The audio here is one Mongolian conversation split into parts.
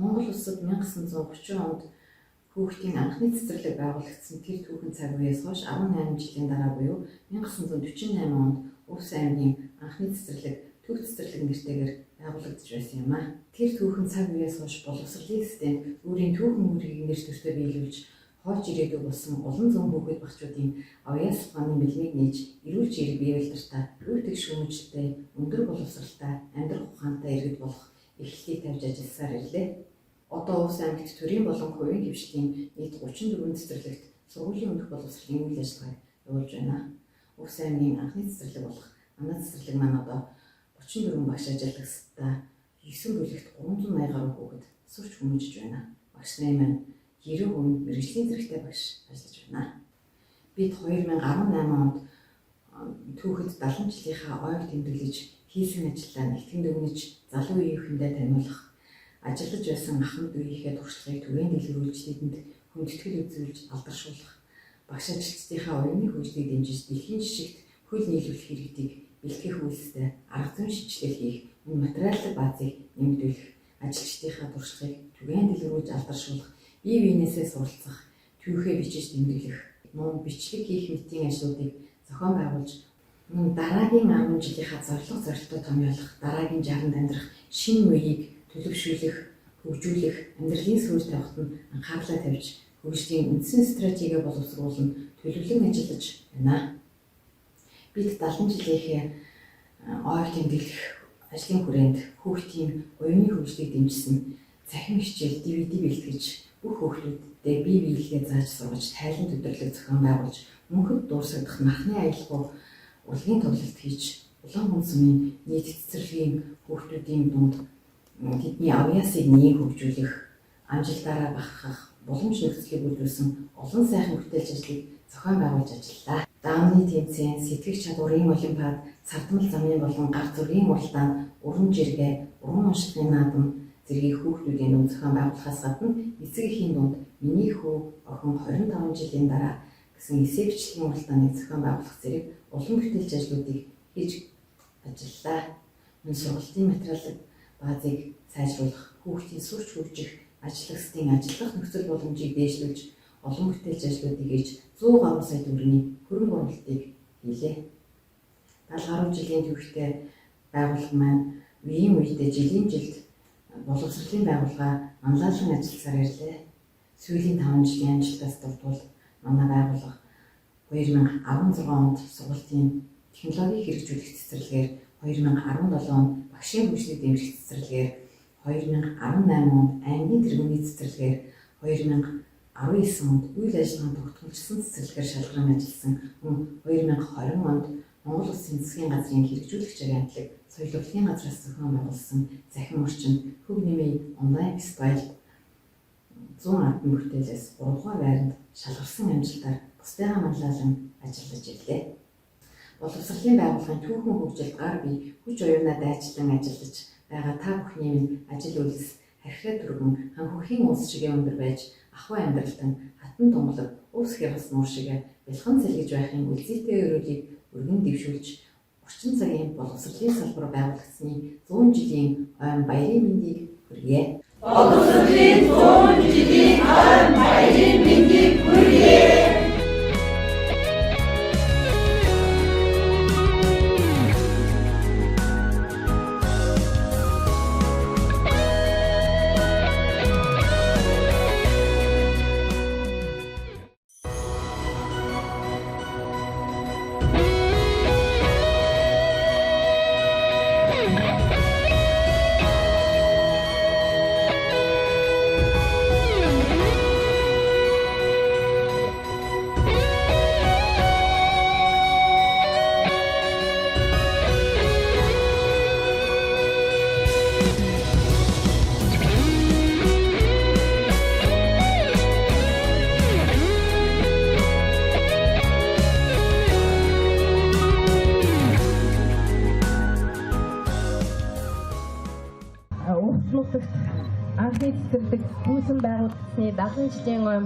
Монгол улсад 1930 онд хүүхдийн анхны цэцэрлэг байгуулагдсан тэр түүхэн цаг үеэс хойш 18 жилийн дараа буюу 1948 онд Увс аймгийн анхны цэцэрлэг Төв цэцэрлэг нэртэйгээр байгуулагдж байсан юм а. Тэр түүхэн цаг үеэс хойш боловсролын системд өөрийн түүхэн үүргийг нэр төртөө биелүүлж хойч ирээдүйг болсон олон зуун хүүхэд багчуудын авьяас ухааны бэлмийг нээж эрүүл жирэг бие болтолтой, өвдөг шүүмжлэлтэй, өндөр боловсралтай, амьдрах ухаантай иргэд болох эрхлэлийг тавьж ажилласаар ирлээ. Одоо Увс аймагт төрийн болон хувийн хвшлийн нийт 34 цэцэрлэгт сургуулийн өмнөх боловсролын үйл ажиллагааг явуулж байна. Увс аймгийн анхны цэцэрлэг болох Ана цэцэрлэг маань одоо 34 багш ажиллагчтай 9 бүлэгт 380 гаруй хүүхэд сурч хүмүүжиж байна. Багш нарын маань 90 хүн мэргэжлийн зэрэгтэй багш ажиллаж байна. Бид 2018 онд түүхэд 70 жилийнхаа ойг тэмдэглэж хийсэн ажлаа нэгтгэн дүгнэж залуу үеийнхэндээ таниулах, ажиллаж байсан ахмад үеийнхээ туршлагыг түгээн дэлгэрүүлж тэдэнд хүндэтгэл үзүүлж алдаршуулах, багш ажилчдынхаа оюуны хөгжлийг дэмжиж дэлхийн жишгт хөл нийлүүлэх иргэдийг бэлтгэх үйлстэй арга зүйн шинжилгээ хийх, мөн материалын баазыг нэмэгдүүлэх, ажилчдынхаа туршлагыг түгээн дэлгэрүүлж алдаршуулах, бие биенээсээ суралцах, түүхээ бичиж тэмдэглэх, мөн бичлэг хийх мэтийн ажлуудыг зохион байгуулж, мөн дараагийн 10 жилийнхаа зорилттой томьёолох, дараагийн 60-нд амьдрах шинэ үеийг төлөвшүүлэх, хөгжүүлэх, амьдралын сүүл тавихад нь анхаарлаа тавьж, хөгжлийн үндсэн стратеги боловсруулан төлөвлөн ажиллаж байна. Бид 70 жилийнхээ ойг тэмдэглэх ажлын хүрээнд хүүхдийн оюуны хөгжлийг дэмжсэн цахим хичээл DVD бэлтгэж бүх хүүхдүүдэд бие биелгээ зааж сургаж тайлан төдөрлөг зохион байгуулж мөнхөд дуусгах нархны аялал урлагийн тоглолт хийж улаан сүмийн нийт цэцэрлэгийн хүүхдүүдийн дунд тэдний авьяасыг нээн хөгжүүлэх, амжилтаараа багахах боломж нөхцөлийг бүрдүүлсэн олон сайхан бүтээлч ажлыг зохион байгуулж ажиллалаа. Даавны тэмцээн, сэтгэх чадварын олимпиад, цардмал замын болон гар зүргийн уралдаан, уран жиргээ, уран уншлагын наадам зэргийг хүүхдүүдийн дунд зохион байгуулахаас гадна эцэг эхийн дунд миний хүү охин 25 жилийн дараа гэсэн эсээ бичлэгийн уралдааныг зохион байгуулах зэрэг олон бүтээлч ажлуудыг хийж ажиллалаа. Мөн сургалтын материалын баазыг сайжруулах, хүүхдийн сурч хөгжих, ажиллагчдын ажиллах нөхцөл боломжийг дээшлүүлж, олон бүтээлч ажлуудыг хийж 100 гаруй сая төгрөгийн хөрөнгө оруулалтыг хийлээ. 70 гаруй жилийн түүхтэй байгууллага маань үеийн үедээ жилийн жилд боловсролын байгууллага манлайлан ажилласаар ирлээ. Сүүлийн 5 жилийн амжилтаас дурдвал манай байгууллага 2016 онд сургалтын технологиг хэрэгжүүлэх цэцэрлэгээр, 2017 онд багшийн хөгжлийг дэмжих цэцэрлэгээр, 2018 онд аймгийн тэргүүний цэцэрлэгээр, 2019 онд үйл ажиллагаанд тогтмолжсон цэцэрлэгээр шалгаран ажилласан, мөн 2020 онд Монгол Улсын засгийн газрын хэрэгжүүлэгч агентлаг соёл урлагийн газраас зохион байгуулсан захин орчин хөв нэмийн онлайн фестиваль 100 албан бүтээлээс 3 дугаар байранд шалгарсан амжилтаар бусдыгаа манлайлан ажиллаж ирлээ. Боловсролын байгууллагын түүхэн хөгжилд гар бие хүч оюунаа дайчлан ажиллаж байгаа та бүхний минь ажил үйлс харьхаа түргэн ханхүүхийн уус шигээ өндөр байж ахуй амьдралтан хатан тунгалаг өвс хявс нуур шигээ бэлхэн сэлгэж байхын үлзийтэй өрөөлийг өргөн дэвшүүлж орчин цагийн боловсролын салбар байгуулагдсны 100 жилийн ойн баярын мэндийг хүргье. Боловсролын 100 жилийн ойн баярын мэндийг хүргье. анхны цэцэрлэг үүсэн байгуулагдсны 70 жилийн ойн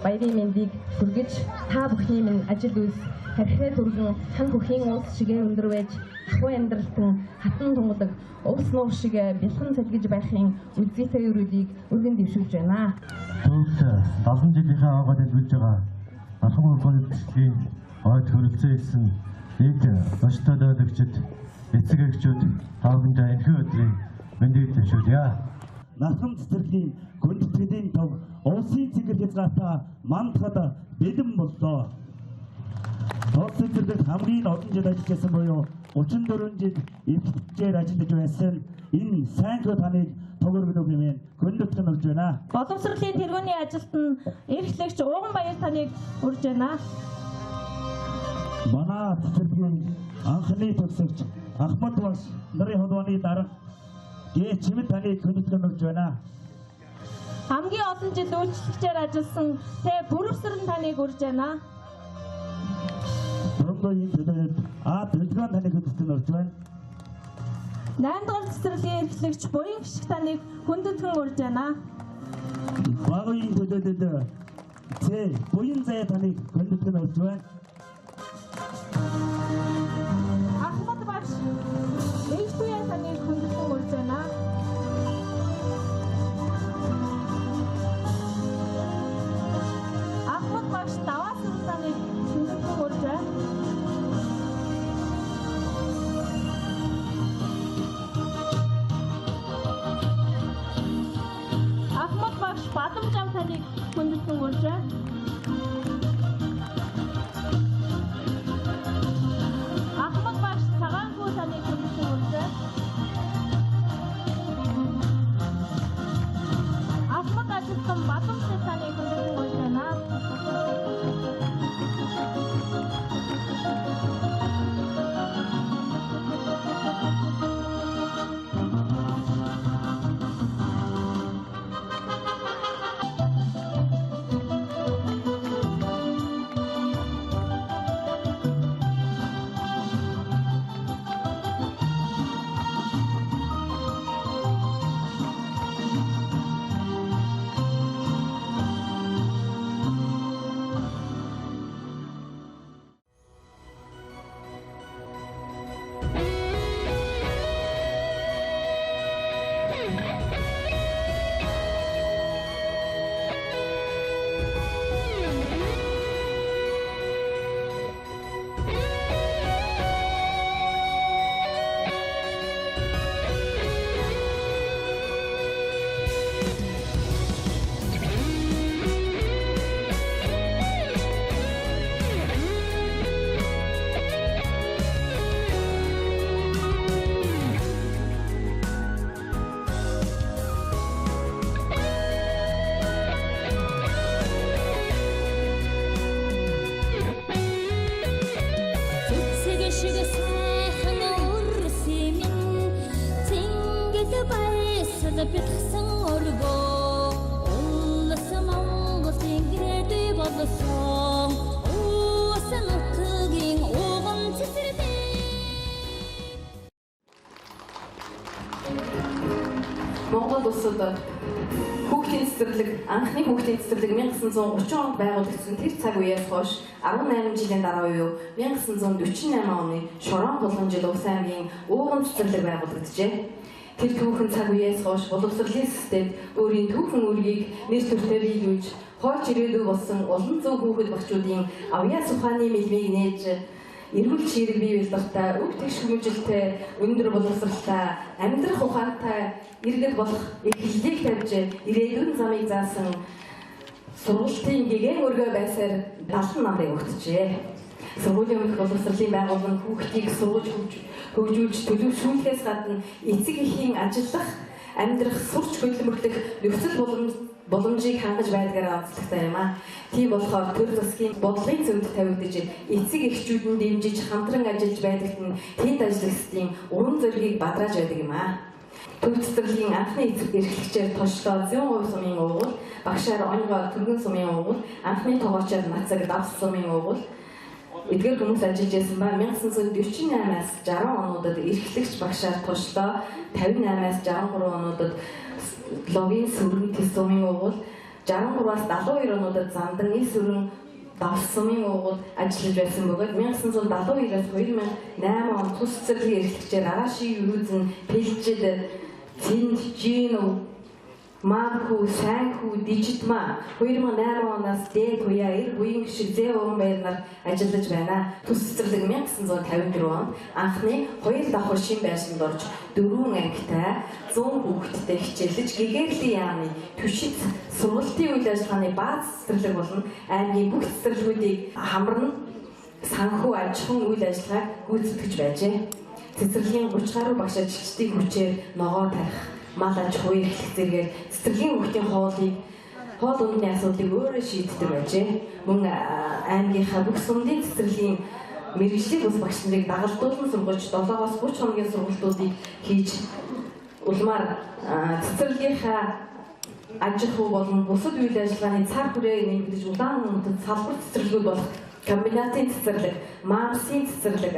баярын мэндийг хүргэж та бүхний минь ажил үйлс харьцаа түргэн хан бүхийн уус шигээ өндөр байж ахуй амьдралтан хатан тунгадаг уус нуур шиг бэлхэн салгиж байхын үзийтэй өрөөлийг өргөн дэвшүүлж байна. Түүх 70 жилийнхаа аваад илбэж байгаа алхам боловсролын ойд хөрөлцөө хийсэн нэг өстөдөлөгчд эцэг эхчүүд таавнда энэхүү өдрийн мэндийг дэвшүүлье. Насхан цэцэрлэгийн гүндэтгэлийн төв улсын цэцэрлэг хязгаартаа мандахад бэлэн боллоо. Тус цэцэрлэгт хамгийн олон жил ажилласан буюу 34 жил эвтэлжээр ажиллаж байсан энэ сайнхуу таныг төгөргөнөг хэмээн гүндэтгэн өгж байна. Боловсролын тэргүүний ажилтан эрхлэгч Ууган Баяр таныг урьж байна. Манай цэцэрлэгийн анхны төгсөгч Ахмад Баш нарын холбооны дарга чимэд таныг гүндэтгэн өгж байна. Хамгийн олон жил үйлчлэгчээр ажилласан Тэ Бүрвсрэн таныг урьж байна. Дөрөвдүгээр төлөвлөлт төлөвлөгөө таныг гүндэтгэн өгж байна. 8 дугаар цэцэрлэгийн эрхлэгч Буян Гişг таныг хүндэтгэн урьж байна. Багын төлөвлөлт Буян Зай таныг гүндэтгэн өгж байна. Ахмад Баш Эгтуян таныг хүндэтгэн урьж байна. Ахмад Баш Даваасран таныг хүндэтгэн урьж байна. Ахмад Баш Бадамжам таныг хүндэтгэн урьж байна. Ахмад Баш Цагаанхүү таныг хүндэтгэн урьж байна. Ахмад ажилтан Бадамжтай таныг хүндэтгэн урьж байна. Монгол улсад хүүхдийн цэцэрлэг анхны хүүхдийн цэцэрлэг 1930 онд байгуулагдсан тэр цаг үеэс хойш 18 жилийн дараа буюу 1948 оны Шорон тулгын Улс аймгийн Ууган цэцэрлэг байгуулагджээ. Тэр түүхэн цаг үеэс хойш боловсролын системд өөрийн түүхэн үргийг нэр төртөөр биелүүлж, хойч ирээдүй болсон олон зуун хүүхэд багчуудын авьяас ухааны мэлмийг нээж эрүүл чирэг бий боловсролтой, өв тэгш хүмүүжилтэй, өндөр боловсролтой, амьдрах ухаантай иргэд болох эхлэлийг тавьж ирээдүйн замыг заасан сургалтын гэгээн өргөө байсаар 70 намрыг өгчээ. Сургуулийн өмнөх боловсролын байгууллага нь хүүхдийг сургаж хөгжүүлж төлөвшүүлэхээс гадна эцэг эхийн ажиллах, амьдрах, сурч хөдөлмөрлөх нөхцөл боломжийг хангаж байдгаараа онцлогтой юм аа. Тийм болохоор төр засгийн бодлогын зөвд тавигдж эцэг эхчүүд нь дэмжиж хамтран ажиллаж байдагт нь тэнд ажиллагчдын уран зоригийг бадрааж байдаг юм аа. Төв цэцэрлэгийн анхны эцэг эрхлэгчээр Тошлоо 100% сумын уугуул, багшаар Оньгоо Түргэн сумын уугуул, анхны тогоочоор Нацаг Давс сумын уугуул, эдгээр хүмүүс ажиллаж байсан ба 1948-аас 60 онуудад эрхлэгч багшаар туршлаа. 58-аас 63 онуудад логин сүрэн тэсумын уугуул, 63-аас 72 онуудад замдрын сүрэн давсумын уугуул ажиллаж байсан бөгөөд 1972-аас 2008 он тус цэцэрлэгийн эрхлэгчээр Араши Юрүзэн, Пэлжид, Цинд, Жино, Манхүү, Сайнхүү, Дижитма 2008 оноос дээд туяа эр буян гişиг Зэ уран баяр нар ажиллаж байна. Тус цэцэрлэг 1954 онд анхны 2 давхар шин байшинд орж 4 ангитай 100 хүүхэдтэй хичээлж гэгэрлийн яамны түшид сургалтын үйл ажиллагааны бааз цэцэрлэг болон аймгийн бүх цэцэрлэгүүдийг хамарна санхүү аж ахуйн үйл ажиллагааг гүйцэтгэж байжээ. Цэцэрлэгийн 30 гаруй багш ажилчдын хүчээр ногоо тарих, мал аж ахуй эрхлэх зэргээр цэцэрлэгийн хүүхдийн хоол ундны асуудлыг өөрөө шийддэг байжээ. Мөн аймгийнхаа бүх сумдын цэцэрлэгийн мэргэжлийн бус багш нарыг дагалдуулан сургаж 7-оос 30 хоногийн сургалтуудыг хийж улмаар цэцэрлэгийнхаа аж ахуй болон бусад үйл ажиллагааны цар хүрээг нэмэгдэж улаан өмнөд салбар цэцэрлэгүүд болох комбинатын цэцэрлэг, мамсын цэцэрлэг,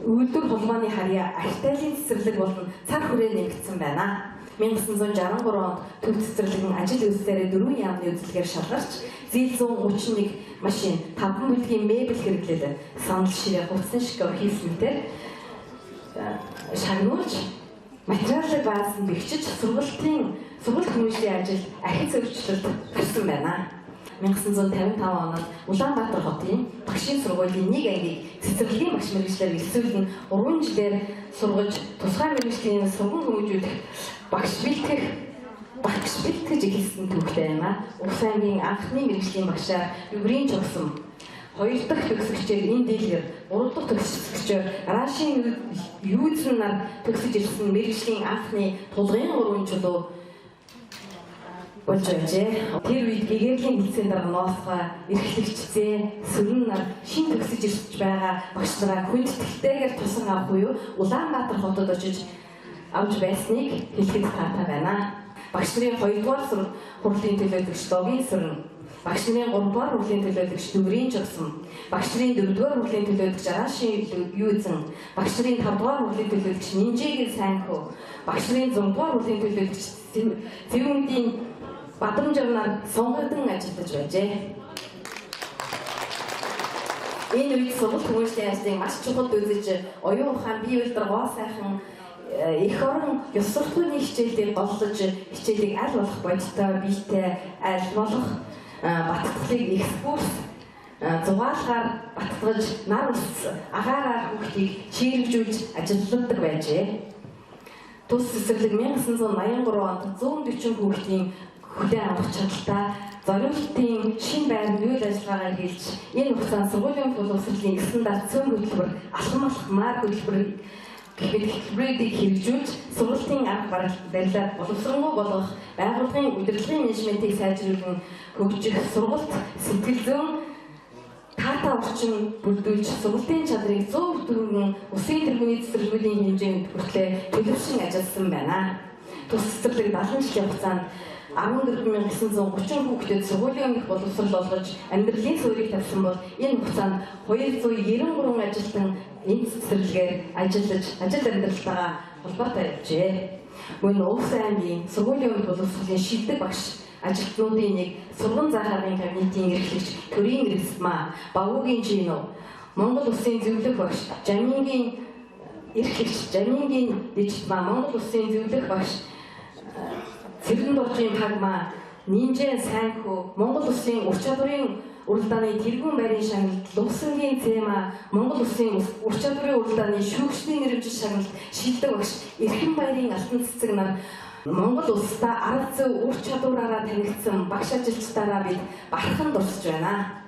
үйлдвэр холбооны харьяа, артайлын цэцэрлэг болон цар хүрээ нэмэгдсэн байна. 1963 онд төв цэцэрлэг нь ажил үйлсээрээ 4 яамны үзлэгээр шалгарч, зээл 131 машин, 5 бүлгийн мебель хэрэглээд, санал ширээ, хувцсан шкаф хийсмэнтэй шагнуулж, материалын баазд бэхжиж, сургалт хүмүүжлийн ажил ахиц өөрчлөлт гарсан байна. 1955 оноос Улаанбаатар хотын багшийн сургуулийн 1 ангийг цэцэрлэгийн багш мэргэжлээр элсүүлэн 3 жилээр сургаж тусгай мэргэжлийн сургууль хүмүүжүүлэх багш бэлтгэж эхэлсэн түүхтэй юм аа. Улс аймгийн анхны мэргэжлийн багшаар Югрийн Чогсом, 2 дахь төгсөгчээр Индилгэр, 3 дахь төгсөгчээр Рашин Юуцэн нар төгсөж ирсэн мэргэжлийн анхны тулгын 3 чулуу болж байжээ. Тэр үед гэгэрлийн хэлцээний дараа ноосгой эрхлэгчзээ сүрэн нар шин төгсөж ирж байгаа багш нараа хүндэтгэлтэйгээр тусан авах уу Улаанбаатар хотод очиж авч байсныг хэлэхэд таатай байна. Багш нарын 2 дугаар хурлын төлөөлөгч Логин сүрэн, багш нарын 3 дугаар хурлын төлөөлөгч Дүгрийн Чогсом, багш нарын 4 дугаар хурлын төлөөлөгч Араши Юуцэн, багш нарын 5 дугаар хурлын төлөөлөгч Нинжэгийн Сайнхүү, багш нарын 6 дугаар хурлын төлөөлөгч Зэвүндийн Бадамжарнаар сонгогдсон ажиллаж байжээ. Энэ үед сургууль хүмүүжлийн ажлыг маш чухал үзэж, оюун ухаан, бие биелдэр гоо сайхан эх орон ёс суртахууны хичээлийг голлож, хичээлийг аль болох бодиттой, биетэй аль болох баттгалыг экскурс зугаалгаар баттгаж, нар ус агаараар хүүхдийг чирэмжүүлж ажилладаг байжээ. Тус цэцэрлэг 1983 онд 140 хүүхдийн хүлээн авах чадaltaй зориулалтын шин байрны үйл ажиллагаагаар хэлж, энэ хугацаанд сургуулийн боловсролын стандарт цөөн хөтөлбөр, алхам алхмаар хөтөлбөр хэлбэрүүдийг хэрэгжүүлж, сургалтын арга барилаар боловсронгуй болгох, байгууллагын удирдлагын менежментийг сайжруулан хөгжих, сургалт сэтгэл зүйн таатай орчин бүрдүүлж, сургалтын чадрыг 100% усын тэргүүний цэцэрлэгүүдийн хэмжээнд хүртлээр төлөвшин ажилласан байна. Тус цэцэрлэг 70 жилийн хугацаанд 14,930 хүүхдэд сургуулийн өмнөх боловсрол олгож, амьдралын суурийг тавьсан бол энэ хугацаанд 293 ажилтан энэ цэцэрлэгээр ажил амьдралтайгаа холбоотой явжээ. Мөн улс аймгийн сургуулийн өмнөх боловсролын шилдэг багш ажилтнуудын нэг сурган заахарын кабинетийн эрхлэгч Төрийн Рисма, Багуугийн Жино, Монгол Улсын зөвлөх багш Жамингийн эрхлэгч Жамингийн Дижитма, Монгол Улсын зөвлөх багш Цэвэн дуржийн Пагма, Нинжэн Сайнхүү, Монгол Улсын ур чадварын уралдааны тэргүүн байрын шагналд Лувсангийн Цэма, Монгол Улсын ур чадварын уралдааны шүүгчдийн нэрвжил шагналд шилдэг багш Эрхэм баярын алтан цэцэг нар Монгол улстай арга зүй ур чадвараараа танигдсан багш ажилчдаараа бид бахархан дурсаж байна.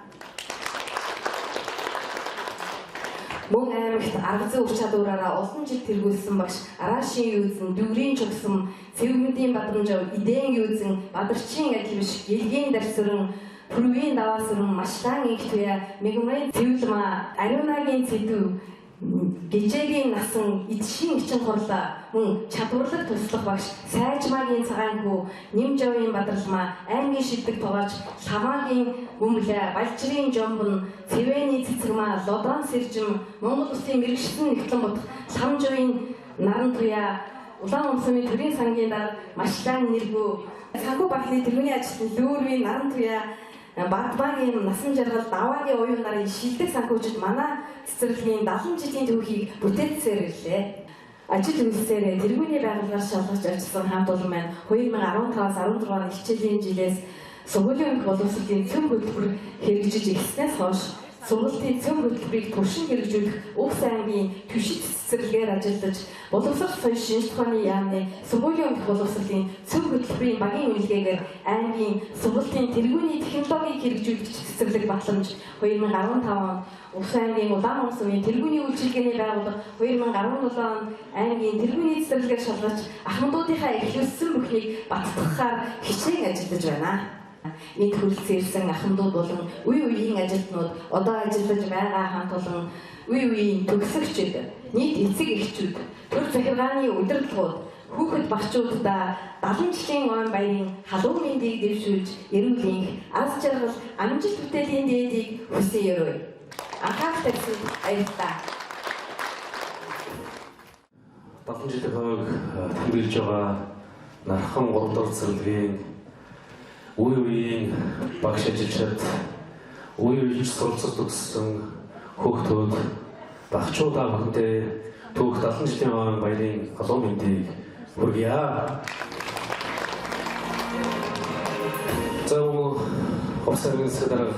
Мөн аймагт арга зүй ур чадвараараа олон жил тэргүүлсэн багш Араши Юуцэн, Дүгрийн Чогсом, Цэвмэдийн Бадамжав, Идэн Юуцэн, Бадарчин Ажилбиш, Елгийн Дарсүрэн, Пүрвийн Даваасүрэн, Машлаан Инх туяа, Мегмрын Цэвлэма, Ариунагийн Цэдүү, Гижээгийн насан эдшийн эчин хурлаа мөн чадварлаг туслах багш Сайжмаагийн цагаанхүү Нимжавын Бадралмаа аймгийн шилдэг тугаач Лаваагийн Бөмбөлөө Балчрын Жомбон Цэвэний Цэцэгмаа Лодан Сэржим Монгол Улсын мэрэгчлэн нэгтлэн бодох Ламжавын Наран Туяа Улаан Умсмын төрийн сангийн дарга Машлаан Нэргүү санхүү багны тэргүүний ажилтны Лүүрвийн Наран Туяа Бадбагийн насан жаргал даваагийн уян нарын шилдэг санхүүжид манай цэцэрлэгийн 70 жилийн түүхийг бүтээцсээр ирлээ. Ажил үйлсээр тэргүүний байгууллагаар шалгаж ажилласан хамт олон маань 2015-аас 16 оны хичээлийн жилээс сургуулийн өмнөх боловсролын цөм хөтөлбөр хэрэгжиж эхэлснээс хойш сургуулийн цөм хөтөлбөрийг туршин хэрэгжүүлэх Увс аймгийн түшиг цэцэрлэгээр ажиллаж боловсрол соёл шинж ухааны яамны сургуулийн өмнөх боловсролын цөм хөтөлбөрийн багийн үнэлгээгээр аймгийн сургуулийн тэргүүний технологиг хэрэгжүүлэх цэцэрлэг батламж 2015 онд Увс аймгийн Улаан Умсмын тэргүүний үйлчилгээний байгууллага 2017 онд аймгийн тэргүүний цэцэрлэгээр шалгаж ахмадуудынхаа эхлүүлсэн бүхнийг баттгахаар хичээн ажиллаж байна. Энд хүрэлцэн ирсэн ахмадууд болон үе үеийн ажилтнууд одоо ажиллаж байгаа хамт олон үе үеийн төгсөгчид, нийт эцэг эхчүүд, төр захиргааны удирдлагууд, хүүхэд багчуудаа 70 жилийн ойн баярын халуун мэндийг дэвшүүлж, эрүүлийн аз жаргал, амжилт бүтээлийн дээдийг хүсье өрөөе. Анхаарал тавьсан баярлалаа. 70 жилийн хойг тэмдэглэж байгаа нархан 3 дахь цэцэрлэгийн үе үеийн багш ажилчид, үе үеийн суралцах төгссөн хүүхдүүд, багчуудаа бүхэндээ түүх 70 жилийн ойн баярын халуун мэндийг хүргье. За Увс аймгийн дарга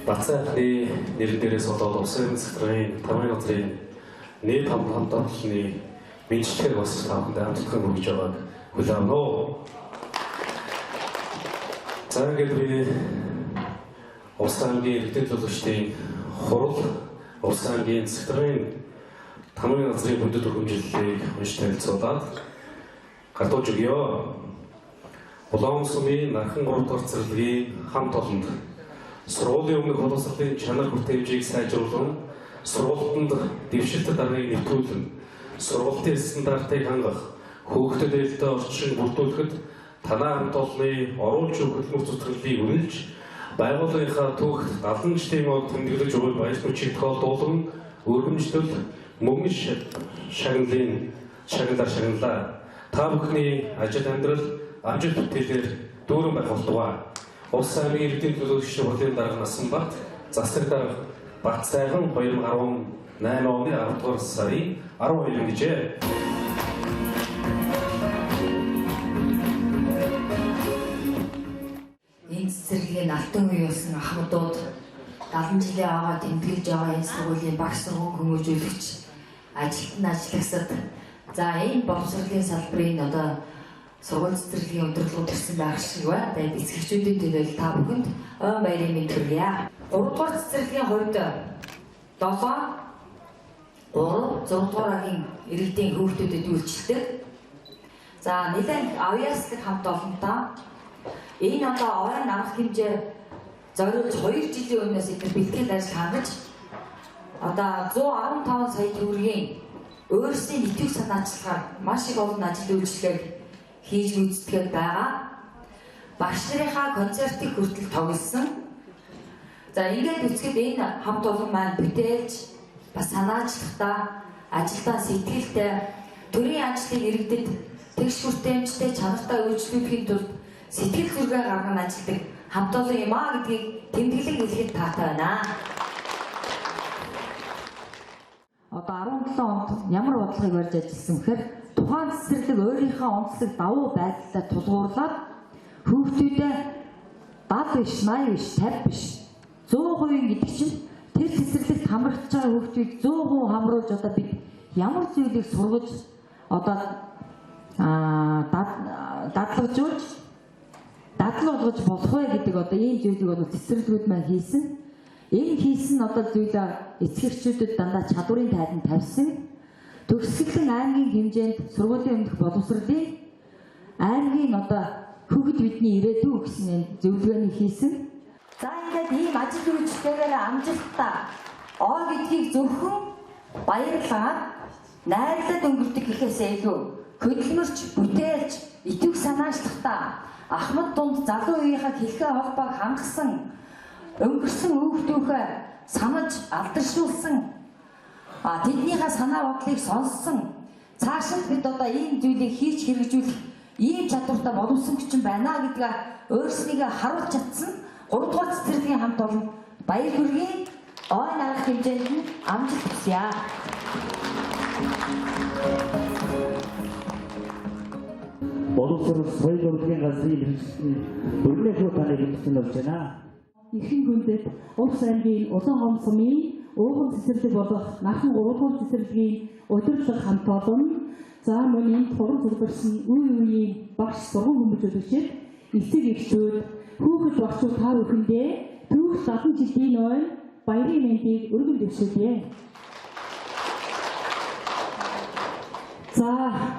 Бацаахны нэр дээрээс болоод Увс аймгийн цэцэрлэгийн тамирын газрын нийт хамт олонны мэдчилгээг бас таамагтай хамтдагхан хүргэж байгааг хүлээн авна. За ингээд би Увс аймгийн иргэдэд төлөвчдийн хурал, Увс аймгийн цэцэрлэгийн тамирын газрын бүндэт өргөмжлөлийг уншиж танилцуулаад гартууж өгье. Улаан Умсмын нархан 3 дахь цэцэрлэгийн хамт олонд сургуулийн өмнөх боловсролын чанар хүртээмжийг сайжруулан, сургуультанд дэвшилт даргаыг нэвтрүүлэн, сургуулийн стандартыг хангах, хүүхдэд ээлтэй орчин бүрдүүлэхэд танаа хамт олонны оруулж өгөх хөдөлмөр зүтгэлийг үнэлж, байгууллагынхаа түүхт 70 жилийн ог тэмдэглэж буй баяр мөчийг тохиолдуулан, өргөмжлөл, мөнгөн шагналаар шагналаа. Та бүхний ажил амьдрал, амжилт бүтээлээр дүүрэн байх болтугай. Увс аймгийн иргэдийн төлөөлөгчийн хурлын дарга Насанбат, засаг дарга Бацайхан 2018 оны 10 дугаар сарын 12-нд гэжээ. Энэ цэцэрлэгийн алтан үе болсон ахмадууд 70 жилийн аваа тэмдэглэж байгаа энэ сургуулийн багш сургууль хүмүүжүүлэгч, ажилтан ажиллагсад за энэ боловсролын салбарын одоо сургууль цэцэрлэгийн удирдлагууд ирсэн байх шиг байна. Тэгээд эцэгчүүдийн төлөөл та бүхэнд ойн баярын мэнд хүргье. 3 дугаар цэцэрлэгийн хувьд 7, 6 дугаагийн иргэдийн хүүхдүүдэд үйлчилдэг. За нэлээд авьяаслаг хамт олонтой энэ одоо ойн амрах хэмжээ зориулж 2 жилийн өмнөөс эдгээр бэлтгэл ажил хангаж одоо 115 сая төгрөгийн өөрсдийн нэтвэг санаачлагаар маш их олон ажил үйлчлэгийг хийж гүйцэтгэж байгаа. Багш нарынхаа концертыг хүртэл тоглосон. За ингээд үцгэд энэ хамт олон маань бүтээлж бас санаачлахтаа ажилдаа сэтгэлтэй төрийн ажлыг иргэдэд тэгш хүртээмжтэй чанартай үйлчлүүлэхийн тулд сэтгэл зүргээ гарган ажилладаг хамт олон юм аа гэдгийг тэмдэглэн хэлэхэд таатай байна. Одоо 17 онд ямар бодлогыг барьж ажилласан гэхээр тухайн цэцэрлэг өөрийнхөө онцлог давуу байдлаа тулгуурлаад хүүхдүүдэд 70 биш, 80 биш, 50 биш 100% гэдэг чинь тэр цэцэрлэгт хамрагдж байгаа хүүхдийг 100% хамруулж одоо бид ямар зүйлийг сургаж одоо дадлагжуулж болгож болох вэ гэдэг одоо ийм зүйлийг бол цэцэрлэгүүд маань хийсэн. Энэ хийсэн одоо зүйлээ эцэгчүүдэд дандаа чадварын тайван тавьсан. Төгсгөлэн аймгийн хэмжээнд сургуулийн өмнөх боловсролын аймгийн одоо хүүхэд бидний ирээдүй гэсэн зөвлөгөөний хийсэн. За ингээд ийм ажил үйлчлэгээр амжилттай Ой гэдгийг зөвхөн баярлаад найрлаад өнгөрдөг гэхээсээ илүү хөдөлмөрч, бүтээлч, итвэх санаачлахтаа Ахмад дунд залуу үеийнхаа хэлхээ холбоог хангасан, өнгөрсөн хүүхдүүхээ санаж алдаршуулсан, тэднийхээ санаа бодлыг сонссон, цаашид бид одоо ийм зүйлийг хийж хэрэгжүүлэх ийм чадвартай боловсон хүчин байна гэдгээ өөрсдийгөө харуулж чадсан 3 дугаар цэцэрлэгийн хамт олон баяр хүргэе. Ойн арга хэмжээнд нь амжилт хүсье. Боловсрол соёл урлагийн газрын хэрэгслийн дөрвөн хүү таны хэрэгсэл болж байна. Ихэнх хүндэт Улс аймгийн Улаангом сумын ууган цэцэрлэг болох Нархан 3 дугаар цэцэрлэгийн удирдлага хамт олон за мөн энэ туран зөвлөсөн үе үеийн багш сургууль хүмүүжүүлэгчид эцэг эхчүүд хүүхэд багшууд та бүхэндээ түүх 70 жилийн ойн баярын мэндийг өргөн дэвшүүлье. За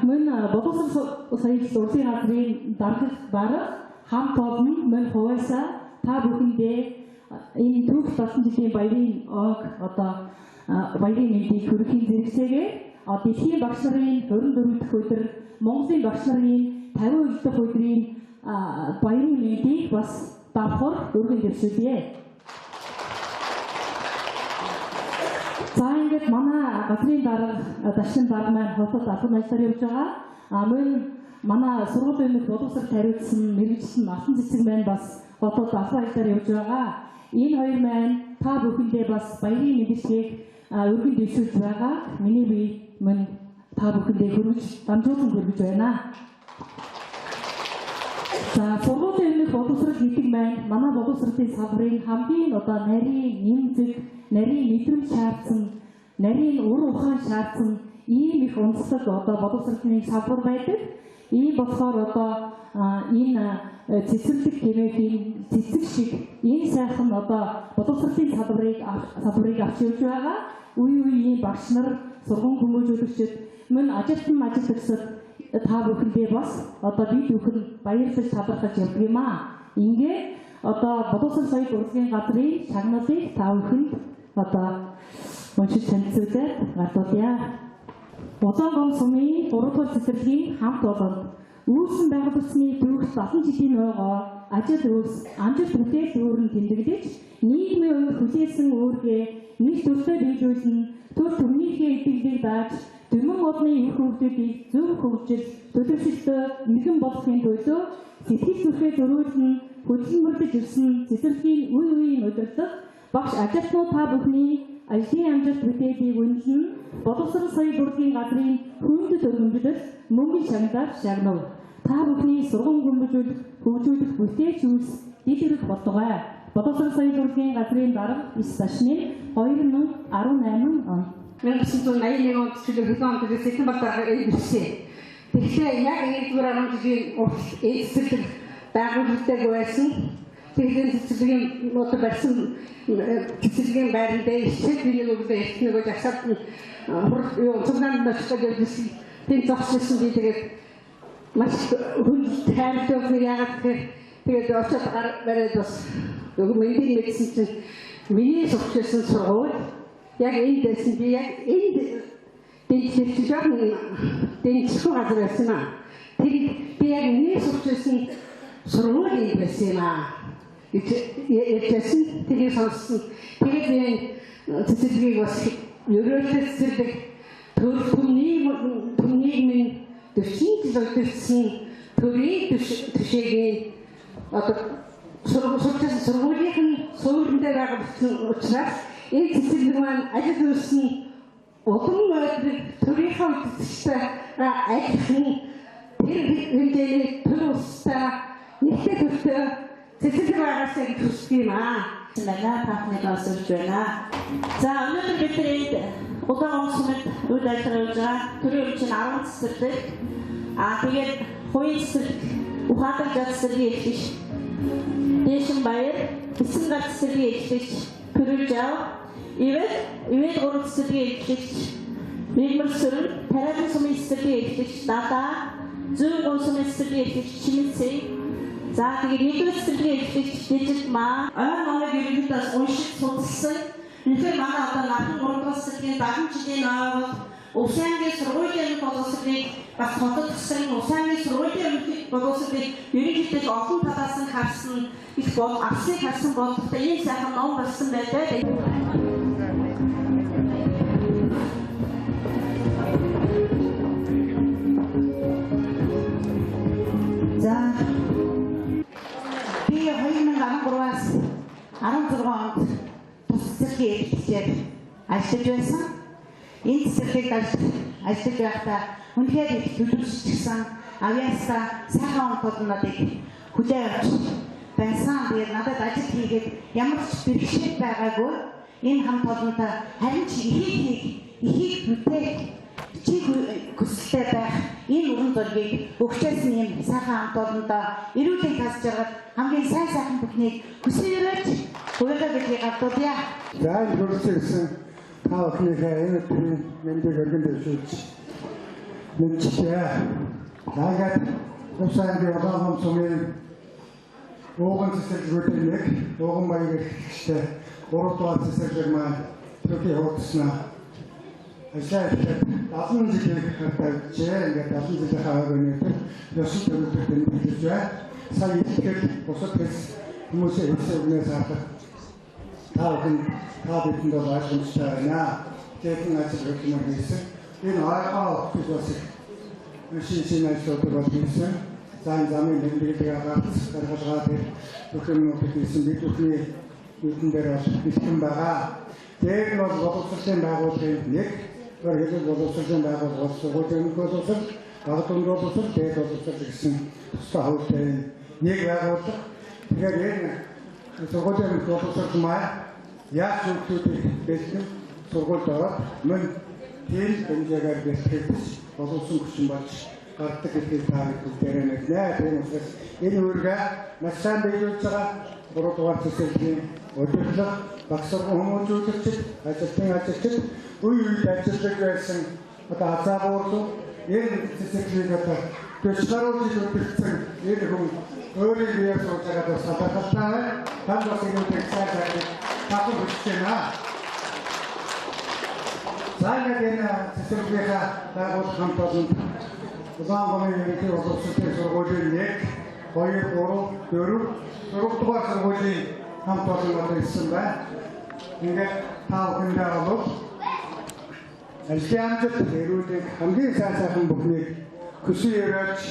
мөн боловсрол соёл урлагийн газрын дарга хамт олон мөн хуваасаа та бүхэндээ энэ түүх 70 жилийн баярын одоо баярын мэндийг хүргэхийн зэрэгцээгээр дэлхийн багш нарын 24 дахь өдөр, Монголын багш нарын 52 дахь өдрийн баярын мэндийг бас давхар өргөн дэвшүүлье. За ингээд манай газрын дарга дашин дарга маань хотод албан ажиллаар явж байгаа. Мөн манай сургуулийн өмнөх боловсрол хариуцсан мэргэжлийн алтан цэцэг маань бас хотод албан ажиллаар явж байгаа. Энэ хоёр маань та бүхэндээ бас баярын мэдээллийг өргөн дэвшүүлж байгаа. Миний бие мөн та бүхэндээ хүргэж дамжуулан хүргэж байна. За сургуулийн өмнөх боловсрол гэдэг маань манай боловсролын салбарын хамгийн одоо нарийн нэмзэг, нарийн мэдрэмж шаардсан, нарийн ур ухаан шаардсан ийм их онцлог одоо боловсролын салбар байдаг. Ийм болохоор одоо энэ цэцэрлэг гэмээр цэцэг шиг энэ сайхан одоо боловсролын салбарыг авч явж байгаа. Үе үеийн багш нар, сургууль хүмүүжүүлэгчид, мөн ажилтан ажилтнууд та бүхэндээ бас одоо бид бүхэн баярлаж талархаж явдаг юм аа. Ингээд одоо боловсрол соёл урлагийн газрын шагналыг та бүхэнд одоо уншиж танилцуулаад гарлуулъя. Улаангом сумын 3 дугаар цэцэрлэгийн хамт олон үүссэн байгууллагын түүх 70 жилийн ойгоо ажил үйлс, амжилт бүтээл дүүрэн тэмдэглэж, нийгмийн өмнө хүлээсэн үүргээ нэг төрөлтэй биелүүлэн, төр төмнийхээ идэвхийг дааж, дөрмөн одны их хөвгүүдийг зөв хөгжил, төлөвшөлтөө нэгэн болохын төлөө сэтгэл зүрхээ зөрүүлэн хөдөлмөрлөж ирсэн цэцэрлэгийн үе үеийн удирдлага багш ажилтнууд та бүхний ажлын амжилт бүтээлийг үнэлэн боловсрол соёл урлагийн газрын хүндэт өргөмжлөл мөнгөний шагналаар шагнав. Та бүхний сургууль хөгжүүлэх бүтээч үйлс дэлгэрэх бодлогоо. Боловсрол соёл урлагийн газрын дарга Ис Дашны 2018 он 1981 онд чөлөө хэдэн онд Сэтэнбар дарга ирсэн. Тэгэхээр яг 1-р 10 жилийн урт эцэрлэг байгуулагддаг байсан. Тэгэхээр цэцэрлэгийн одоо барьсан цэцэрлэгийн байран дээр ихтэй биеийг өгдөө ихнэгөө жагсаад цуглаанд очиж явсан. Тэн зогссон би тэгээд маш хүнд хайртай яагаад тэгээд очиж барайд бас мэндийг мэдсэн чинь миний сурчсан сургууль яг энэ дэсэн би яг энэ дэнчилгүй газар байсан юм аа. Тэгээд би яг миний сурчсан сургууль байсан юм аа. Яасан тэгээд сонссон. Тэгээд би цэцэрлэгийг бас ерөөлөө цэцэрлэг төмнийг дэвшин төлөвлөсөн төрийн төшөөгийн одоо сургуулийн суурин дээр байгаа учраас энэ цэцэрлэг маань ажил үйлсэн улам төрийнхөө үзэгчтэй ажиллах тэр хэмжээний төр устай нэгтэй төртөө цэцэрлэг байгаасаа гэж хүсдэг юм аа. Манай тахныг олсорж байна. За өнөөдөр бид Улаангом сумд үйл ажиллагаа явуулж байгаа. Төрийн чинь 10 цэцэрлэг. Тэгээд хувийн цэцэрлэг, ухаалаг цэцэрлэгийн эхлэгч Дэшин Баяр, Эсэн гар цэцэрлэгийн эхлэгч Пүрүж Ав, Ивэл 3 цэцэрлэгийн эхлэгч Мигмар Сүрэн, Тариалан сумын цэцэрлэгийн эхлэгч Дада, Зүүн гол сумын цэцэрлэгийн эхлэгч Чимэнцэй. За тэгээд 1-р цэцэрлэгийн эхлэгч Дэжит Маа, ойн номыг ерөнхийдөө уншиж судалсан. Тэгэхээр манай одоо нахан 3 дугаар сэдвийн 70 жилийн ноён Улсын аймгийн сургуулийн боловсролыг бас хотод төссөн Улсын аймгийн сургуулийн боловсролыг ерөнхийдөө олон талаас нь харсан их бол авсыг харсан боловч ийм сайхан ном болсон байдаг. За би 2013-аас 16 онд тус цэцэрлэгийн эрхлэлээр ажиллаж байсан. Энэ цэцэрлэгт ажиллаж байхдаа үнэхээр их төлөвшсөн авьяасаа сайхан онцлогнуудыг хүлээн авч байсан. Тэгээд надад ажил хийгээд ямар ч бэрхшээл байгаагүй энэ хамт олонтой харин ч ихийг бүтээх чиг хүсэлтэй байх энэ уран зургийг өгчээс нь юм сайхан хамт олондоо эрүүлэн тасж байгаад хамгийн сайхан бүхнийг хүсээрэж хувигаа гэдгийг гардуулъя. За энэ хүрсэн та бүхнийхээ энэ өдрийн мэндийг өргөн дэвшүүлж мэдчихье. Наагаад Улсын аймгийн Улаанбаатар сумын ууган цэцэрлэгүүдийн нэг ууган баяр эрхлэгчтэй 3 дугаар цэцэрлэг маань төрөхийн хуудснаа ажлаа хийхэд 70 жилийн хатагчээ ингээд 70 жилийн хаваагаар ёсол төрөлтөд хэлж байна. Сая итгэл бусад хүмүүсийн хэлсэн үгнээс харахад та бидэнд бол ойлгомжтой байна. Тэгэн ажил хөдөлмөр хийсэн. Энэ аа бас шинэ ажлуудыг бол хийсэн. Замын нэмэлтийг гаргаад бүхнүүд хийсэн бид бүхний нүдэн дээр бол бэлтгэн байгаа. Тэр нь бол боловсролын байгууллагын нэг хэлбэл боловсролын байгууллага сургуулийн боловсрол, гадуур боловсрол, дээд боловсрол гэсэн тусгай хөвтэй нэг байгууллага. Тэгэхээр энэ сургуулийн боловсрол маань яг зүйлүүдийг бэлтгэн сургуульд ороод мөн тийм хэмжээгээр бэлтгэж боловсон хүчин болж гардаг гэдгийг та бүхэн мэднэ. Тийм учраас энэ үүргээ маш сайн биелүүлж байгаа 3 дугаар цэцэрлэгийн удирдлага, багш сургууль хүмүүжүүлэгчид, ажилтны ажилчид, үе үед ажиллаж байсан одоо азаабуурлууд энэ цэцэрлэгийг одоо 40 гаруй жил удирдсан энэ хүн өөрийн биеэр сууж байгаа бас талархалтай байна. Танд бас энэ үгийг сайхан таахгүй хүсэж байна. Заагаад энэ цэцэрлэгийнхаа байгууллага хамт олон Улаанбаатарын ерөнхий боловсролын сургуулийн 1, 2, 3, 4 дугаар сургуулийн хамт олон ирсэн байна. Ингээд та бүхэндээ бол ажлын амжилт эрүүлэх хамгийн сайхан бүхнийг хүсье өрөөж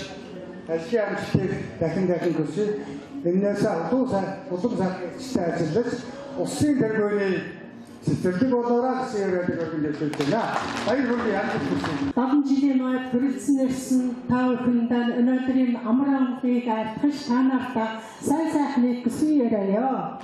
ажлын амжилтыг дахин хүсье. Энээс улам сайжтай ажиллаж улсын тэргүүний цэцэрлэг болоораа гэсэн яриад өргөн дэвшүүлж байна. Баяр хүргэе яаж хүсье. 70 жилийн ноёд хүрэлцснээрсэн та бүхэндээ өнөөдрийн амар амгалыг айлтгаж та нартай сайхныг хүсье яриа.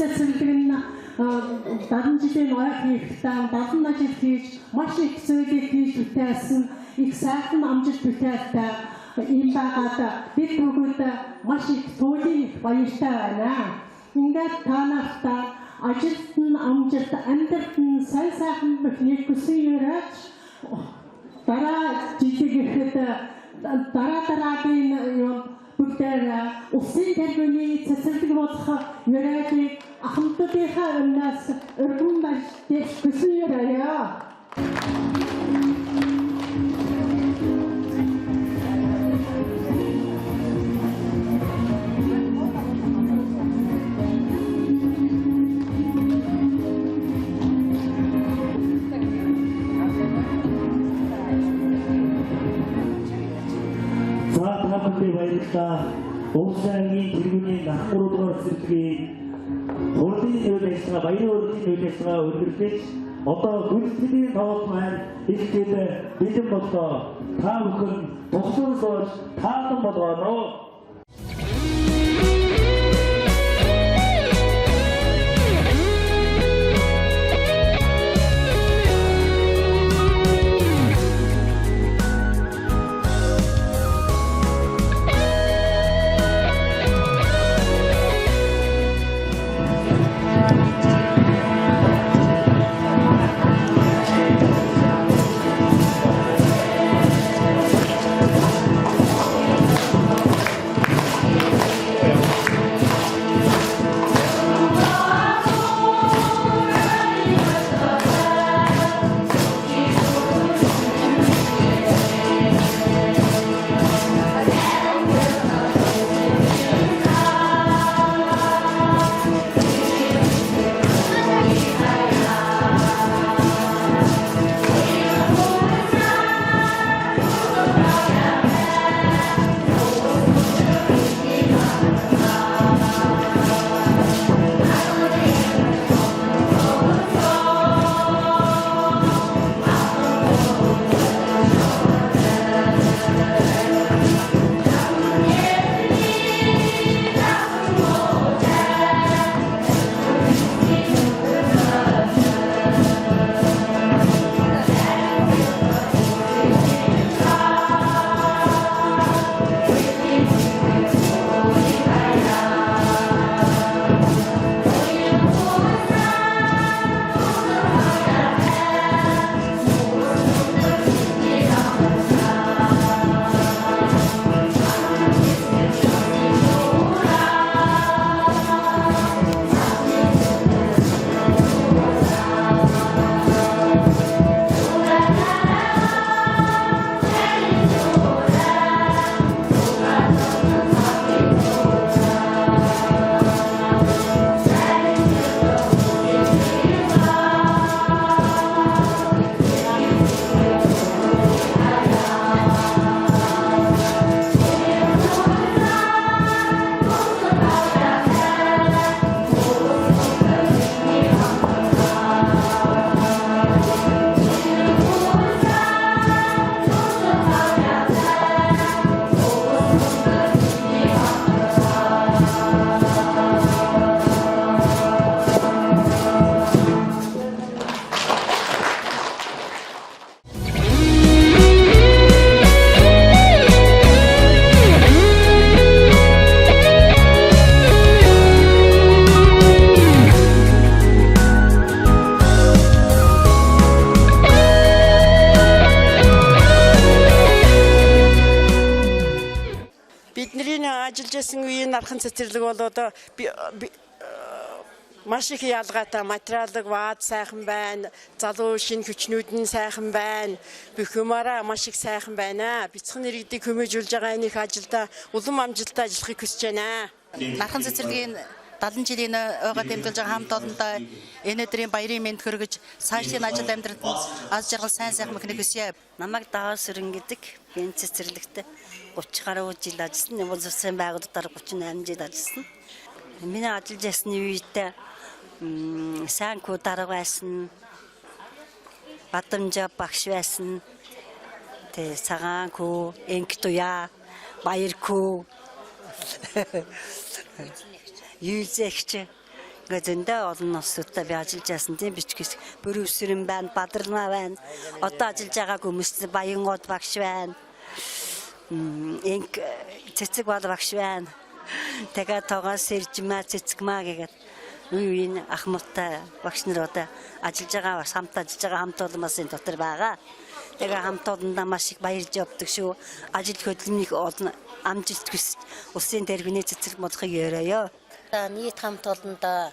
Цэцэрлэг нь 70 жилийн ноёд хийхдээ 70 жил хийж маш их зүйлийг хийж бүтээсэн их сайхан амжилт бүтээсэн ийм байгаад бид бүгд маш их туйлын баяртай байна. Ингээд та нартай ажилт нь амжилт амьдралт нь сайхан бүхнийг хүсье өрөөж дараа жилиг ихэд дараагийн бүгдээр улсын тэргүүний цэцэрлэг болох яриагийг ахмадуудынхаа өмнөөс өргөн барьж хүсье өрөөё. Улсын аймгийн тэргүүний 3 дугаар цэцэрлэгийн хурлын үйл ажиллагаа, баярын урлагийн үйл ажиллагаа удирдах одоо гүйлтгэлийн тоглолт маань ихтэй бэлэн боллоо. Та бүхэн туслан сууж таалан болгоно. ажиллаж байсан үеийн нархан цэцэрлэг бол одоо маш их ялгаатай материалыг ваад сайхан байна. Залуу шинэ хүчнүүд нь сайхан байна. Бүх юмараа маш их сайхан байна. Бяцхан иргэдийг хүмүүжүүлж байгаа энэ их ажилда улам амжилттай ажиллахыг хүсэж байна. Нархан цэцэрлэгийн 70 жилийн ойгоо тэмдэглэж байгаа хамт олондоо энэ өдрийн баярын мэнд хүргэж цаашдын ажил амьдралд аз жаргал сайн мөхнийг хүсье. Намайг Даваа Сүрэн гэдэг. Энэ цэцэрлэгт 30 гаруй жил ажилласан. Монгол Улсын байгууллагаар 38 жил ажилласан. Миний ажиллаж ясны үед сайн хүү дарга байсан. Батамжаа багш байсан. Тэ цагаан хүү, энх туяа, баяр хүү. Юузэгч гэдэг олон улсуудаа би ажиллаж байсан тийм бичгээс Бүрөвсрэн байна, Бадралмаа байна. Одоо ажиллаж байгаа хүмүүс Баянгууд багш байна. Энх цэцэг бод багш байна. Тэгээд тоогоос сэржмаа цэцэгмаа гэдэг үеийн ахмадтай багш нар одоо ажиллаж байгаа хамт ажиллаж байгаа хамт олонсын дотор байгаа. Тэгээ хамт олондоо маш их баярлж явдаг шүү. Ажил хөдөлмөрийг олон амжилт хүсэж улсын тэргүүний цэцэрлэг болохыг яриа. Нийт хамт олондоо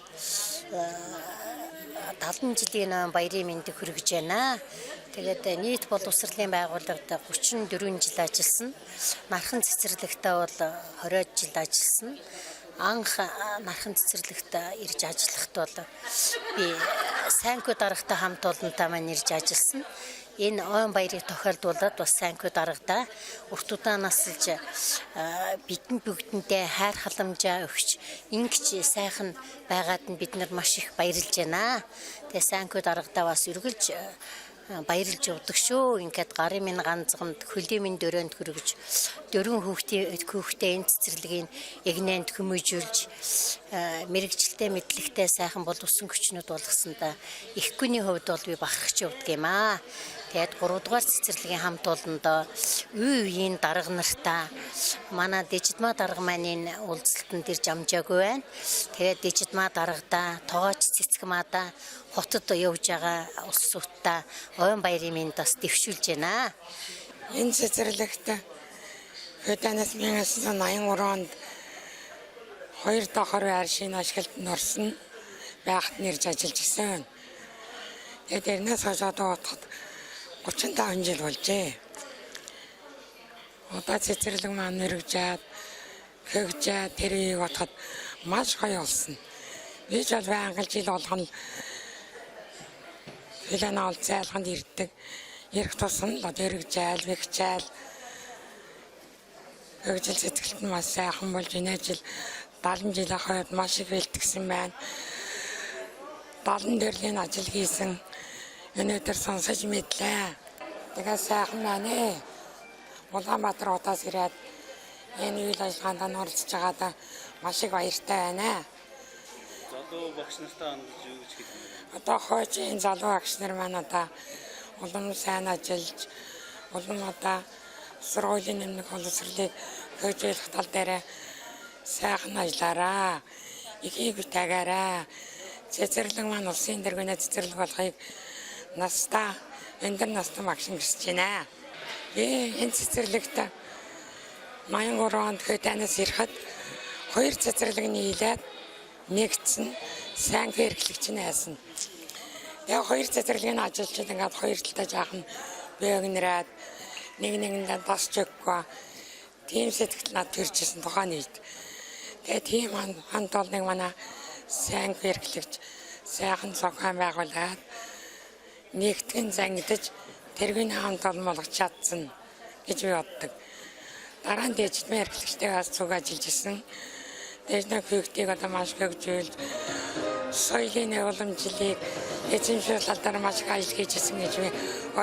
70 жилийн баярын мэндийг хүргэж байна. Тэгээд нийт боловсролын байгууллагад 34 жил ажилласан. Нархан цэцэрлэгтээ бол 20 жил ажилласан. Анх нархан цэцэрлэгт ирж ажиллахад бол би Сайнхүү даргатай хамт олонтой маань ирж ажилласан. Энэ ойн баярыг тохиолдуулаад бас Сайнхүү даргатай урт удаан насалж бидэнд бүгдэндээ хайр халамжаа өгч ингэж сайхан байгаад нь бид нар маш их баярлж байна. Тэгээ Сайнхүү даргатай бас үргэлж баярлж явдаг шүү. Ингээд гарын минь ганцганд хөлийн минь дөрөнд хүргэж дөрвөн хүүхдээ энэ цэцэрлэгийн эгнээнд хүмүүжүүлж мэрэгчлээ мэдлэгтэй сайхан боловсон хүчнүүд болгосондоо их гүний хувьд бол би бахархаж явдаг юм аа. Тэгээд 3 дугаар цэцэрлэгийн хамт олондоо үеийн дарга нартаа манай Дэжидмаа дарга маань энэ уулзалтанд ирж амжаагүй байна. Тэгээд Дэжидмаа даргадаа тоогооч цэцгмаадаа хотод явж байгаа улсуудаа ойн баярын мэнд бас дэвшүүлж байна. Энэ цэцэрлэгт хөдөнөөс 1983 онд 2 давхар аршин ашиглалтанд орсон байхад нэрж ажиллаж гисэн. Тэгээд тэрнээс хойш одоо 35 жил болжээ. Одоо цэцэрлэг маань мэрэгжээд хөгжээд тэрийг бодоход маш гоё болсон. Би ч бол байнга жил болгоно хэлэн авал зайлханд ирдэг. Ирэх тусам л дэрэгжээл, вэгжээл хөгжил сэтгэлд нь маш сайхан болж энэ жил 70 жил ахад маш их бэлтгэсэн байна. 70 дэрлийн ажил хийсэн. Өнөөдөр сонсож мэдлээ. Тэгээ сайхан байна. Улаанбаатар хотоос ирээд энэ үйл ажиллагаанд оролцож байгаадаа маш их баяртай байна. Залуу багш нартай хандаж юу гэж хэлэх вэ? Одоо хойчийн залуу багш нар маань одоо улам сайн ажиллаж, улам одоо сургуулийн нэмэх боловсролыг хөгжүүлэх тал дээр сайхан ажиллаараа. Ихийг тагаараа. Цэцэрлэг маань улсын тэргүүний цэцэрлэг болохыг настаа эндэр настаа багш гисэж байна. Энэ цэцэрлэгт 83 онд хөдөнөөс ирэхэд 2 цэцэрлэг нийлээд нэгдсэн Сайнхүү эрхлэгч нь байсан. Яг 2 цэцэрлэгийн ажилчид ингээд 2 талдаа жаахан бөөгнөрөөд нэгэндээ тасч өгөхгүй. Тийм сэтгэл над төржсэн тухайн үед. Тэгээд тийм хамт олныг манай Сайнхүү эрхлэгч сайхан зохион байгуулад нэгтгэн зангидаж тэргийн хамт олон болгож чадсан гэж би боддог. Дараа нь Дэжидмаа эрхлэгчтэйгээс цуг ажиллаж исэн. Дэжидмаа хүүхдийг одоо маш хөгжүүлж соёлын уламжлалыг эзэмшүүлэх талаар маш их ажил хийж исэн гэж би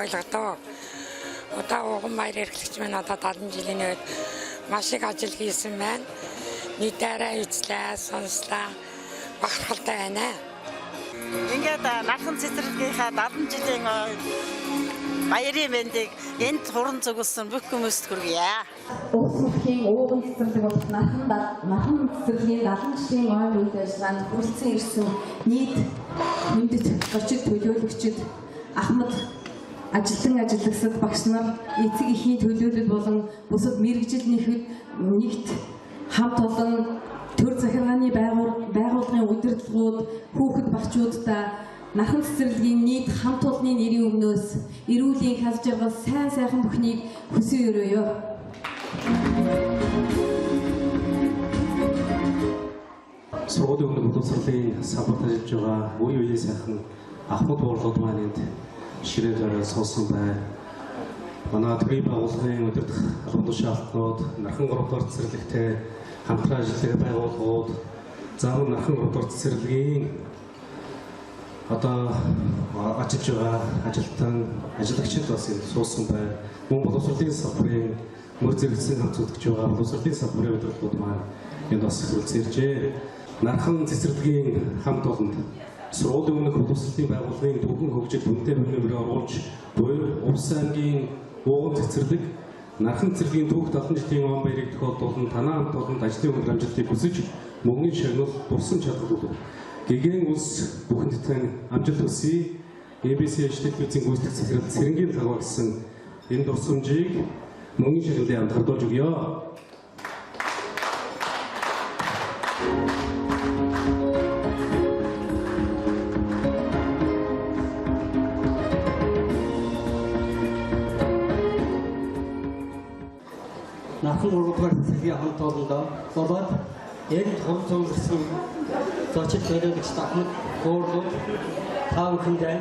ойлгодоо. Одоо уган баяр эрхлэгч маань одоо 70 жилийн үед маш их ажил хийсэн байна. Нийтээрээ үзлээ, сонслоо, бахархалтай байна. Ингээд нархан цэцэрлэгийнхаа 70 жилийн баярын мэндийг энд хуран зүгэлсэн бүх хүмүүст хүргье. Улс төрхийн ууган цэцэрлэг болох нархан цэцэрлэгийн 70 жилийн ойн үйл ажиллагаанд хүрэлцэн ирсэн нийт мэндэт зочид төлөөлөгчид ахмад ажиллагсад багш нар эцэг эхийн төлөөлөл болон бусад мэрэгжил нэгт хамт олон төр захиргааны байгууллагын удирдлагууд хүүхэд багчуудаа нархан цэцэрлэгийн нийт хамт олонны нэрийн өмнөөс эрүүлийн хаз жаргал сайн сайхан бүхнийг хүсэн өрөөё. Сургуулийн өмнө боловсролын самбарт ажиллаж байгаа үе үеийн сайхан ахмад буурлууд маань энд ширээ зориод суусан байна. Манай төрийн байгууллагын удирдах албан тушаалтнууд, нархан 3 дугаар цэцэрлэгтэй хамтран ажилладаг байгууллагууд, заавал нархан 3 дугаар цэцэрлэгийн одоо ажиллаж байгаа ажилтан, ажиллагчид бас энд суусан байна. Мөн боловсролын салбарын мөр зэрэгцэн хамт үзэж байгаа боловсролын салбарын удирдлагууд маань энд бас хүрэлцээржээ. Нархан цэцэрлэгийн хамт олонд сургуулийн өмнөх боловсролын байгууллагын түүхэн хөгжил үнэтэй хөрөнгөөр оруулж буй Увс аймгийн ууган цэцэрлэг нархан цэцэрлэгийн түүх 70 жилийн он баярыг тохиолдуулан танаа хамт олонд ажлын өндөр амжилтыг хүсэж мөнгөний шагнал дурсан чадвар гэгэн улс бүхэндээ амжилт хүсье. ABC телевизийн гүйцэтгэх захирал Цэрэнгийн цагаа гэсэн энэ дурсамжийг мөнгөний шагналын хамт хадгалж өгье. Нархан 3 дугаар цэцэрлэгийн хамт олондоо болоод энэ том зурсан зочин төлөөлөгч Ахмад буурлууд та бүхэндээ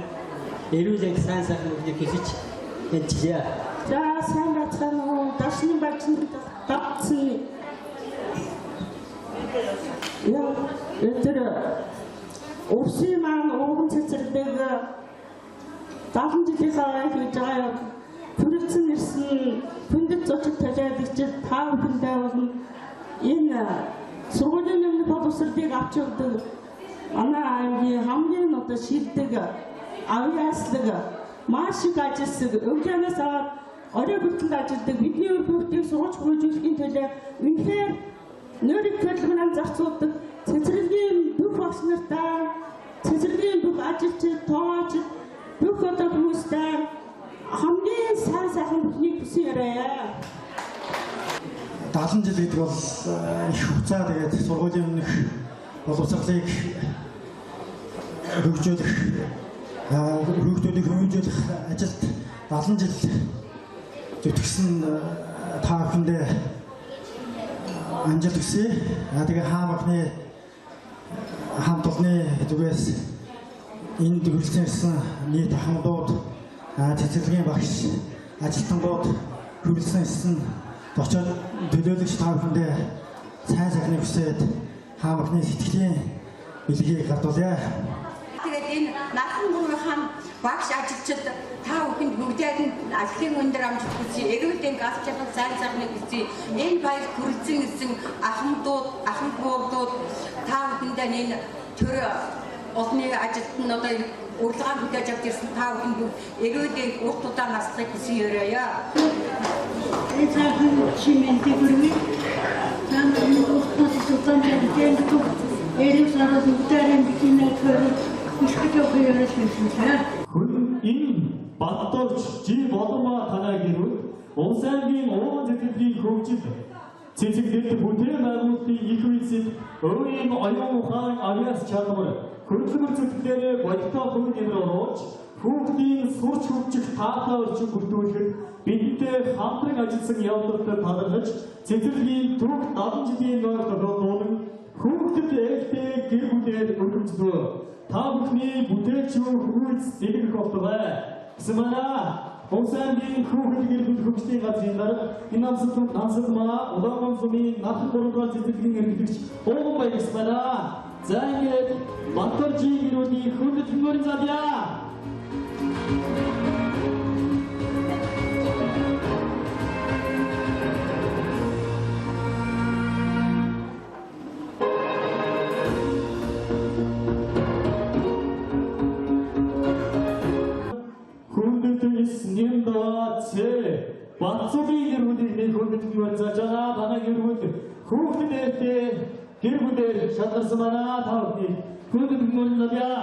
эрүүлийн сайн сайхан бүхнийг хүсэж хэлжээ. За сайн байцгаана уу? Дашны багцны тавцны яа тэр Увсын маань ууган цэцэрлэг 70 жилийнхаа хийж байгаа хүрэлцэн ирсэн хүндэт зочин төлөөлөгчид та бүхэндээ болно энэ сургуулийн өмнөх боловсролыг авч явдаг манай аймгийн хамгийн одоо шилдэг авьяаслаг маш их ажилсаг өвлянаас аваад орой хүртэл ажилладаг бидний хүүхдийг сургууль хөгжүүлэхийн төлөө үнэхээр нөрөг төлөвлөгөөнд зарцуулдаг цэцэрлэгийн бүх багш нартай цэцэрлэгийн бүх ажилчид тооч бүх одоо хүмүүстэй хамгийн сайн сайхан бүхнийг хүсэн яриа. 70 жил гэдэг бол их хугацаа тэгээд сургуулийн өмнөх боловсролыг хөгжүүлэх хүүхдүүдийг хөгжүүлэх ажилд 70 жил зүтгэсэн та бүхэндээ амжилт хүсье. Тэгээд хаамхны хамт олонны зүгээс энд хүрэлцэн нийт ахмадууд цэцэрлэгийн багш ажилтнууд хүрэлцэн очоод төлөөлөгч та бүхэндээ сайн сайхныг хүсээд хаамхны сэтгэлийн бэлгийг гардуулъя. Тэгээд энэ нархан гурван багш ажилчид та бүхэнд бүгдээр нь ажлын өндөр амжилт хүсье. Эрүүлийн газ чадвар сайн сайхныг хүсье. Энэ баяр хүрэлцэн ирсэн ахмад буурлууд та бүхэндээ энэ төр олонны ажилтан одоо урлагаан хүлээж авч ирсэн та бүхэнд эрүүлийн урт удаан наслахыг хүсэн өрөөё. Энэ сайхан чимэнтэй хүрвээ. Танай уртас удаан жинтэй эрүүл сараа бүгдээрээ бикинэ төрөй ихтэй хоёроос хэлсэн. Хүн энэ баттууч жи боломоо танай гэрүүл Увс аймгийн ууган цэцэрлэгийн хөгжил цэцэрлэгт бүтээн байгуулалтын их үйлсэд өөрийн оюун ухаан авьяас чадвар хөрөнгө цэцэрлэгээрээ бодиттой хөрөнгө нэмэр оруулж хүүхдийн сурч хөгжих таатай орчин бүрдүүлэхэд бидэнтэй хамтран ажилласан явдлуудад талархаж цэцэрлэгийн түүх 70 жилийн нойр тохиолдуулан хүүхдэд ээлтэй гэр бүлээр өргөмжлөө та бүхний бүтээлчүүр хүйц дэлгэх болтугай. Сэмана Увс аймгийн хүүхэд гэр бүл хөгжлийн газрын дарга энэ насад маа Улаангон сумын нархан 3 дугаар цэцэрлэгийн эрхлэгч Ууган Баярс байна. За ингээд Бантаржи гэрүүлийн хүндэт хөмөрийн залъя. Батцуугийн гэр бүлийн хүндэт хөмөр зааж байгаа манай гэр бүл хүүхдэд гэр бүлээр шалгарсан манай та бүхний хүндэт хөмөрийн залъя.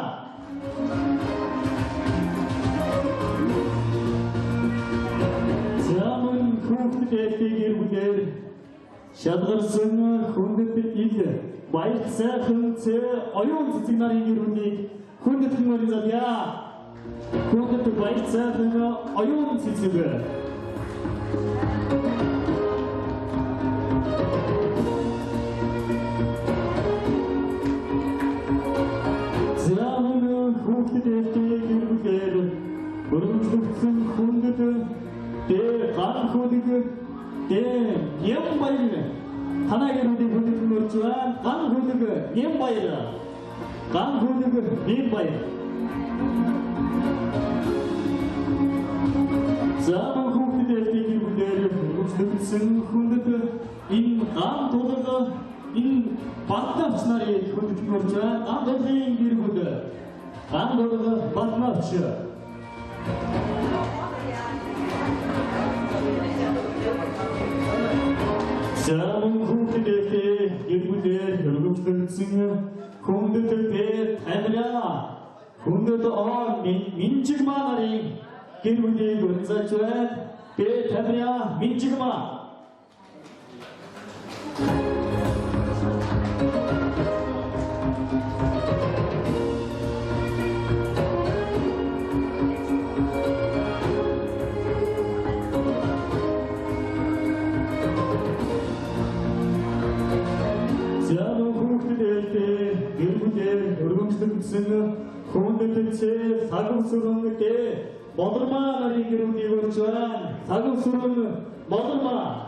Замун хүүхдэд гэр бүлээр шалгарсан хүндэт ил баяр сайхан цэ оюун цэцэг нарын гэр бүлийг хүндэт мөрөзөдья. Хүндэт баяр сайхан оюун цэцэг. Өргөжлөгдсөн хүндэт дээр ган хүнийг дээр юм баяр танаа гэрүүдийн хүнийг мөрж байна. Ган хүнийг юм баяр. Ган хүнийг юм баяр. Зам хүүхдүүд дээр өргөжлөгдсөн хүндэт энэ ган тулга энэ бантавч нарын хүнийг мөрж байна. Ган тулгын гэрүүд ган тулга бантавч. Зам хүүхдүүд гэрбүлээр өргөжлөгдсөн хүндэт дээр тамира хүндэт минжигмаа нарын гэрбүлийг үнэлж байна. Бэ тамира минжигмаа. хүндэт сагвсурын Молдормаа нарын гэрүүдийг өрж байна. Сагвсурын Молдормаа.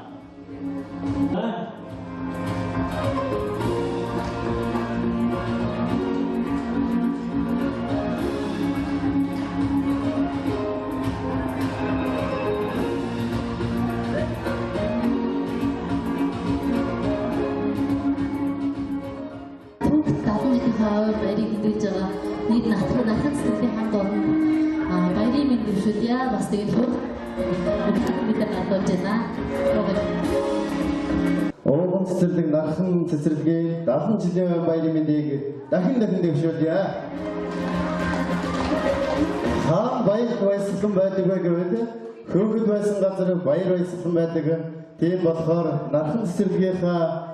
баярыг хэлж байгаа нийт нахад сэтгэлийн хамт олон баярын мэнд өршөлье. Бас тэгээд хурд мэдээ гадуулж байна. Овгон цэцэрлэг нархан цэцэрлэгээ 70 жилийн баярын мэндийг дахин дэвшүүлье. Хаан баяр баясгалан байдаг гэвэл хөөхд байсан газар баяр баясгалан байдаг. Тийм болохоор нархан цэцэрлэгийнхаа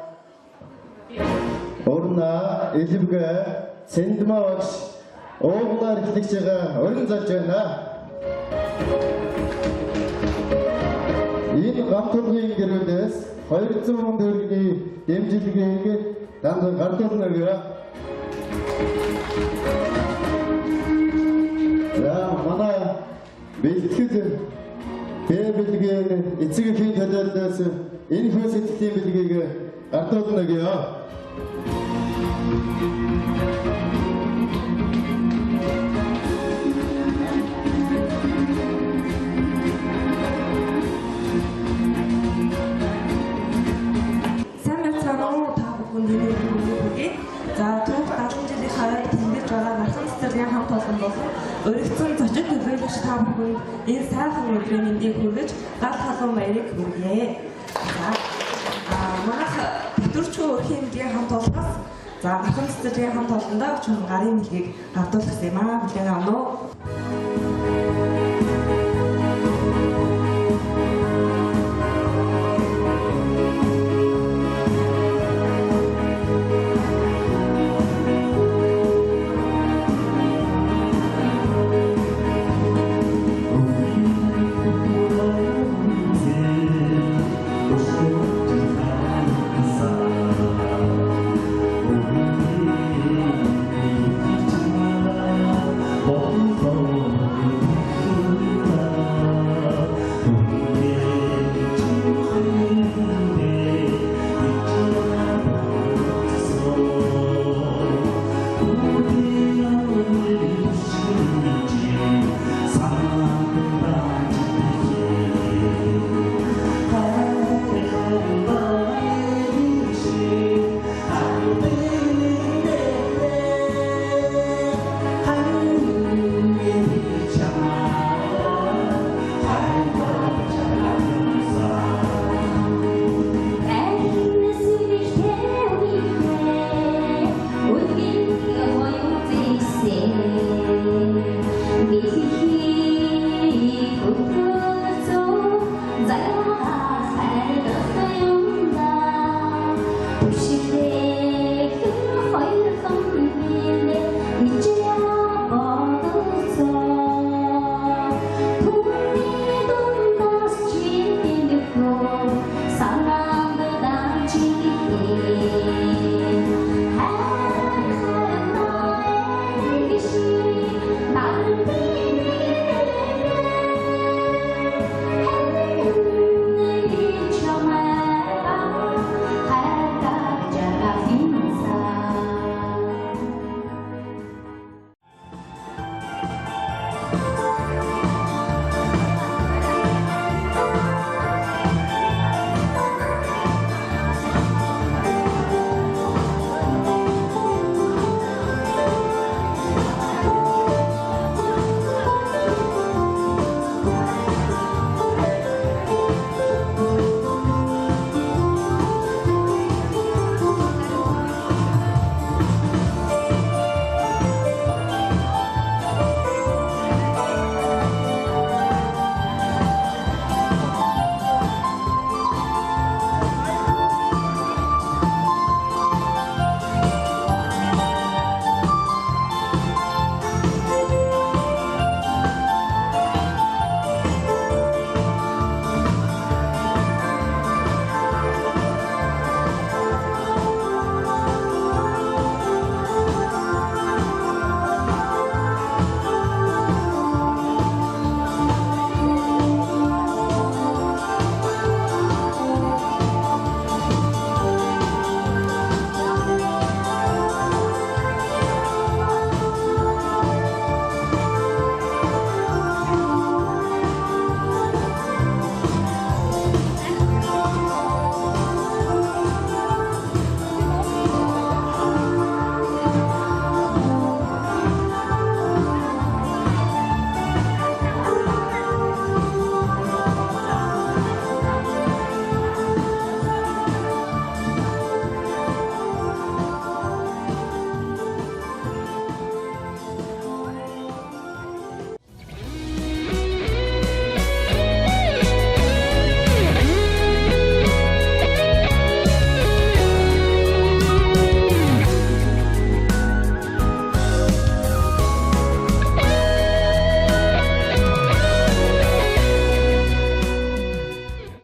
Орна элбгэ сэндмавч уугаар хэлж байгаа өрн зож байна. Энэ гамтургийн гэрэлээс 200 сая төгрөгийн дэмжлэгийг данд гардуулна гэх. За манай бэлтгэл бэлгийн эцгийн төлөөллөөс энэ хөө сэтгэлийн бэлгийг гардуулна гэх. За түүх 70 жилийнхаа тэмдэж байгаа нархан цэцэрлэгийн хамт олон болон өргөцсөн зочид төлөөлөгч та бүхэнд энэ сайхан өдрийн мэндийг хүргэж гал халуун баярыг хүргье. За манайх төвчөө өрхийн мэндийн хамт олонгоос за нархан цэцэрлэгийн хамт олондоо өчигдөр гарын мэлгийг гардуулах юм аа. Бүлээн авах уу?